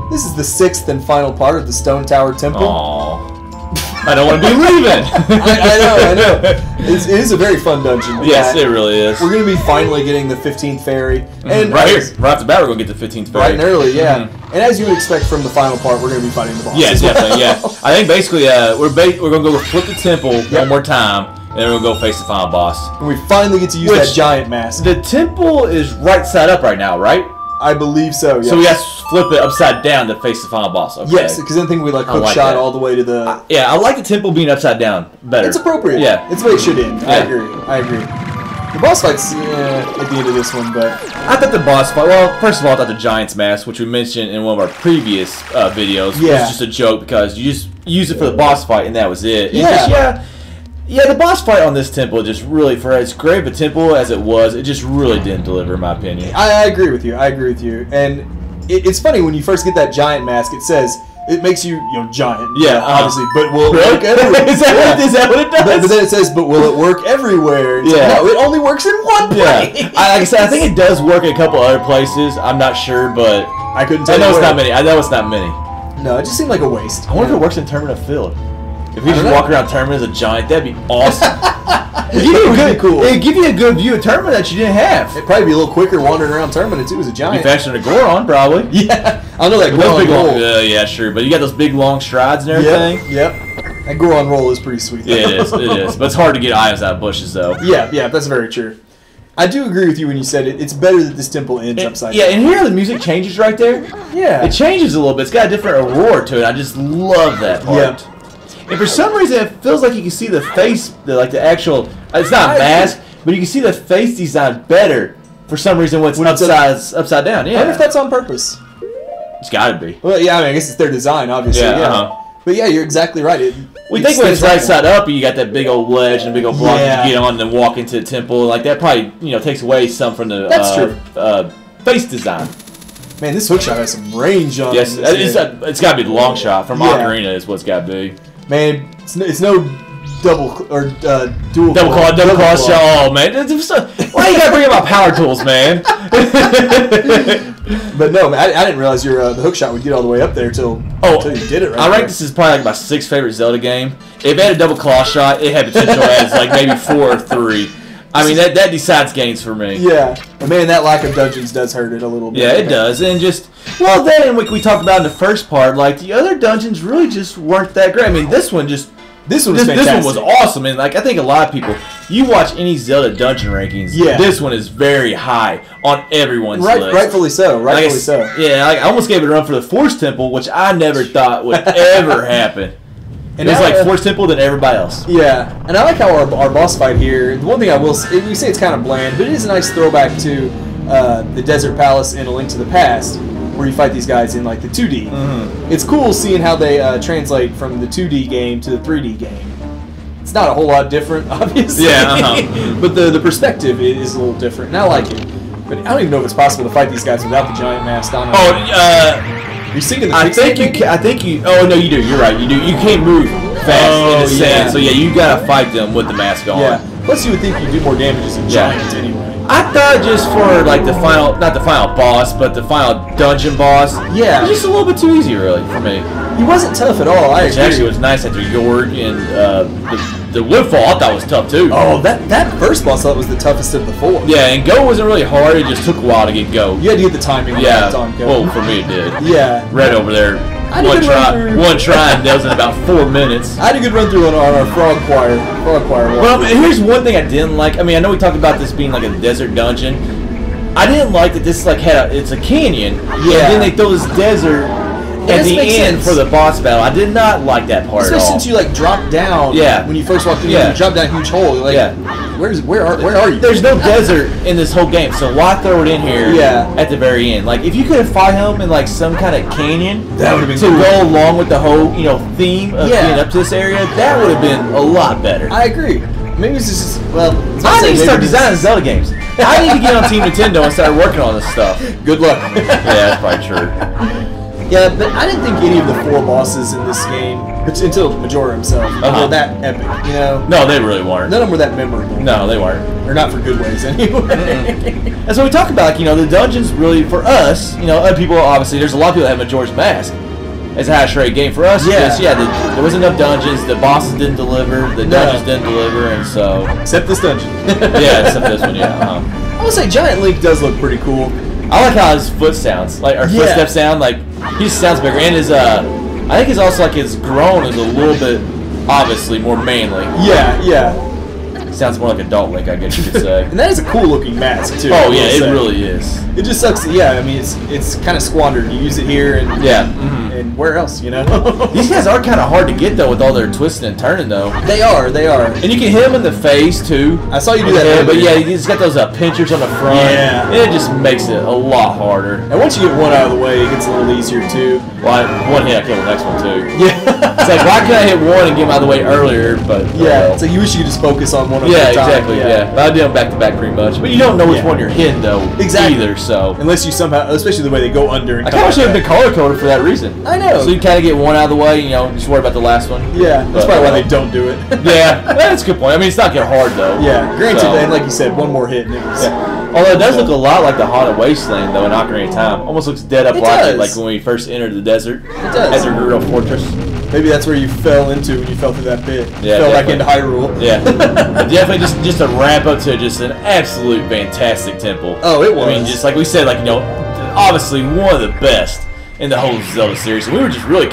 This is the 6th and final part of the Stone Tower Temple. Aww. I don't want to be leaving. I know. It is a very fun dungeon. Yes, it really is. We're going to be finally getting the 15th fairy. And right here, right off the bat, we're going to get the 15th fairy. Right and early, yeah. And as you would expect from the final part, we're going to be fighting the boss. Yeah, definitely, yeah. I think basically we're going to go flip the temple one more time, and then we'll go face the final boss. And we finally get to use that giant mask. The temple is right side up right now, right? I believe so, yes. So we got to flip it upside down to face the final boss, okay? Yes, because I think we hook shot all the way to the... yeah, I like the temple being upside down better. It's appropriate. Yeah. It's the way it should end. I agree. The boss fight's at the end of this one, but... I thought the boss fight... Well, first of all, I thought the Giant's Mask, which we mentioned in one of our previous videos, was just a joke because you just used it for the boss fight and that was it. And yeah, the boss fight on this temple just really, for as great of a temple as it was, it just really didn't deliver, in my opinion. I agree with you. And it's funny, when you first get that giant mask, it says... It makes you, giant. Yeah, obviously. But will it work everywhere? Is that what it does? But then it says, but will it work everywhere? It's no, it only works in one place. Like I said, I think it does work in a couple other places. I'm not sure, but I couldn't tell you. I know it's not many. I know it's not many. No, it just seemed like a waste. I wonder if it works in Terminus Field. If you just walk around Terminus as a giant, that'd be awesome. It'd give you a good view of Terminus that you didn't have. It'd probably be a little quicker wandering around Terminus too as a giant. Be faster than a Goron, probably. Yeah, I know that Goron roll. Yeah, sure. But you got those big long strides and everything. Yep. That Goron roll is pretty sweet. Yeah, it is. But it's hard to get items out of bushes, though. Yeah, that's very true. I do agree with you when you said it's better that this temple ends upside down. Yeah, and here the music changes right there. Yeah. It changes a little bit. It's got a different aurora to it. I just love that part. Yeah. And for some reason, it feels like you can see the face, the actual... It's not a mask, but you can see the face design better for some reason when it's upside down. Yeah. I wonder if that's on purpose. It's got to be. Well, yeah, I guess it's their design, obviously. Yeah. But yeah, you're exactly right. We think when it's right side up, you got that big old ledge and a big old block you get on and then walk into the temple. Like that probably takes away some from the face design. Man, this hookshot has some range on it. Yes, it's got to be the long shot from Ocarina is what's got to be. Man, it's no dual claw shot. Oh man, why you gotta bring up my power tools, man? But no, man, I didn't realize the hook shot would get all the way up there until you did it. Right, I rank this as probably like my 6th favorite Zelda game. If it had a double claw shot, it had potential as like maybe 4 or 3. I mean that decides games for me. Yeah, but man, that lack of dungeons does hurt it a little bit. Yeah, it does, and then like we talked about in the first part, like the other dungeons really just weren't that great. I mean, this one was awesome, and like I think a lot of people, you watch any Zelda dungeon rankings, this one is very high on everyone's list. Rightfully so. Yeah, I almost gave it a run for the Force Temple, which I never thought would ever happen. And it was like Force Temple than everybody else. Yeah, and I like how our boss fight here. The one thing I will say, we say it's kind of bland, but it is a nice throwback to the Desert Palace in A Link to the Past, where you fight these guys in like the 2D. Mm-hmm. It's cool seeing how they translate from the 2D game to the 3D game. It's not a whole lot different, obviously. Yeah. But the perspective is a little different, and I like it. But I don't even know if it's possible to fight these guys without the giant mask on. You're singing the I think you. Oh no, you do. You're right. You do. You can't move fast in the sand. So yeah, you gotta fight them with the mask on. Yeah. Plus, you would think you do more damage as a giant anyway. I thought just for like the final, not the final boss, but the final dungeon boss. Yeah. It was just a little bit too easy, really, for me. He wasn't tough at all. Actually, it was nice after York and the Woodfall. I thought was tough too. Oh, that first boss I thought was the toughest of the 4. Yeah, and Go wasn't really hard. It just took a while to get Go. You had to get the timing on that on Go. Well, for me it did. Yeah. Red over there. One try, and that was in about 4 minutes. I had a good run through on our Frog Choir. Well, here's one thing I didn't like. I mean, I know we talked about this being like a desert dungeon. I didn't like that this like it's a canyon. Yeah. And then they throw this desert at the end for the boss battle. I did not like that part at all. Especially since you like drop down. Yeah. When you first walked in, you drop down a huge hole. You're like, where are you? There's no desert in this whole game, so why throw it in here? At the very end, like if you could have fought him in like some kind of canyon, that would have been to go along with the whole theme of getting up to this area. That would have been a lot better. I agree. Maybe it's just I need to start designing Zelda games. I need to get on Team Nintendo and start working on this stuff. Good luck. Yeah, that's probably true. Yeah, but I didn't think any of the 4 bosses in this game Until Majora himself. They were that epic, you know? No, they really weren't. None of them were that memorable. No, they weren't. Or not for good ways, anyway. And so we talk about, like, you know, the dungeons really, for us, you know, other people, obviously, there's a lot of people that have Majora's Mask as a hash rate game. For us, there wasn't enough dungeons, the bosses didn't deliver, the dungeons didn't deliver, and so... Except this dungeon. Yeah, except this one, yeah. I would say Giant Link does look pretty cool. I like how his foot sounds, like, or footsteps sound, like, he just sounds bigger, and his, I think it's also like his groan is a little bit, obviously, more manly. Yeah, yeah. Sounds more like Adult Link, I guess you could say. And that is a cool looking mask too. Oh yeah, it really is. It just sucks. Yeah, I mean it's kind of squandered. You use it here and and where else, you know? These guys are kind of hard to get though with all their twisting and turning though. They are. And you can hit them in the face too. I saw you do that. But yeah, he's got those pinchers on the front. Yeah. And it just makes it a lot harder. And once you get one out of the way, it gets a little easier too. Well, one hit, I kill the next one too. Yeah. It's like, why can't I hit one and get him out of the way earlier? But yeah, it's like you wish you could just focus on one at a time. Exactly. Yeah. But I do them back to back pretty much. But you don't know which one you're hitting though. Exactly. Either. So unless you somehow, especially the way they go under. And I kind of should have been color coded for that reason. I know. So you kind of get one out of the way, you know, just worry about the last one. Yeah, that's probably why they don't do it. Yeah, that's a good point. I mean, it's not getting hard though. Yeah, granted, and like you said, one more hit and it was. Yeah. Although it does look a lot like the Haunted Wasteland though in Ocarina of Time. Almost looks dead up like when we first entered the desert. It does. As a Gerudo Fortress. Maybe that's where you fell into when you fell through that pit. Yeah, fell back into Hyrule. Yeah, but definitely just a ramp up to just an absolute fantastic temple. Oh, it was. I mean, just like we said, like, you know, obviously one of the best in the whole Zelda series. And we were just really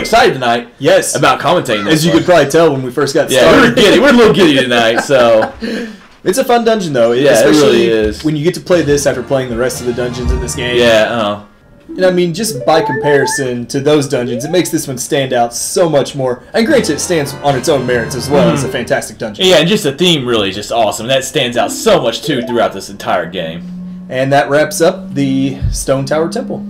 excited tonight. Yes. About commentating this. As you could probably tell when we first got started. Yeah, we were giddy. We're a little giddy tonight. So. It's a fun dungeon though. Yeah, it really is. When you get to play this after playing the rest of the dungeons in this game. Yeah. And I mean, just by comparison to those dungeons, it makes this one stand out so much more. And granted, it stands on its own merits as well. It's a fantastic dungeon. Yeah, and just the theme really is just awesome. That stands out so much too throughout this entire game. And that wraps up the Stone Tower Temple.